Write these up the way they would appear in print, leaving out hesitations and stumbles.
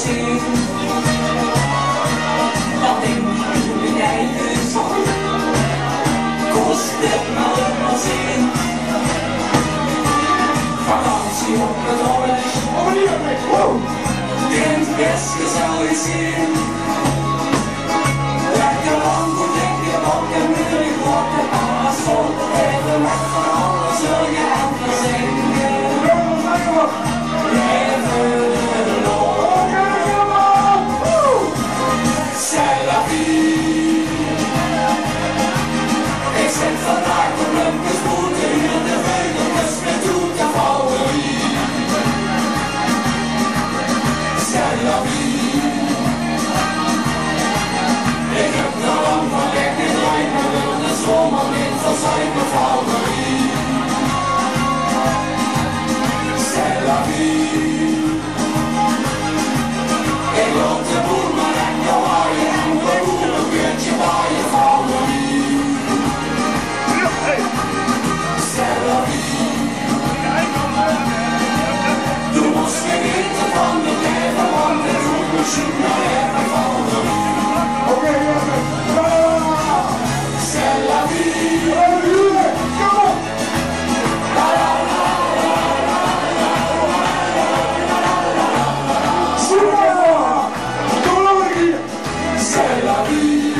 zien. Dat denk ik in mijn eigen zon. Kost het maar een zin. Vakantie op het Holland. In het beste zou je zien. Lekker lang goed lekker wakker, moeilijk wakker. Maar zonder even wat van alles zul je even zingen. Even nog. C'est la vie. Ik zet vandaag de lumpjes boeten in de veugeltjes met toe te valerie. C'est la vie. Ik heb nog lang van weg gedraaid, maar wil de zomer niet van zijn bevalerie. C'est la vie. Ik loop de boel maar en jou waaien en beroer een beurtje bij je valerie. C'est la vie. Du moest genieten van de leven, want het doet misschien nog even valerie. C'est la vie. Kom op! C'est la vie.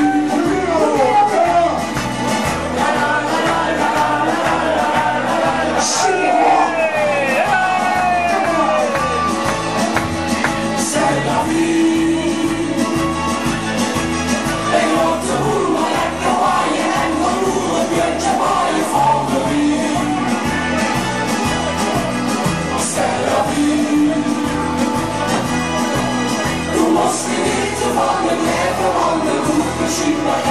C'est la vie. Ik loop de boel maar lekker waaien en beroer een beurtje bij je valerie. C'est la vie. Du moest genieten van het leven, want het doet misschien nog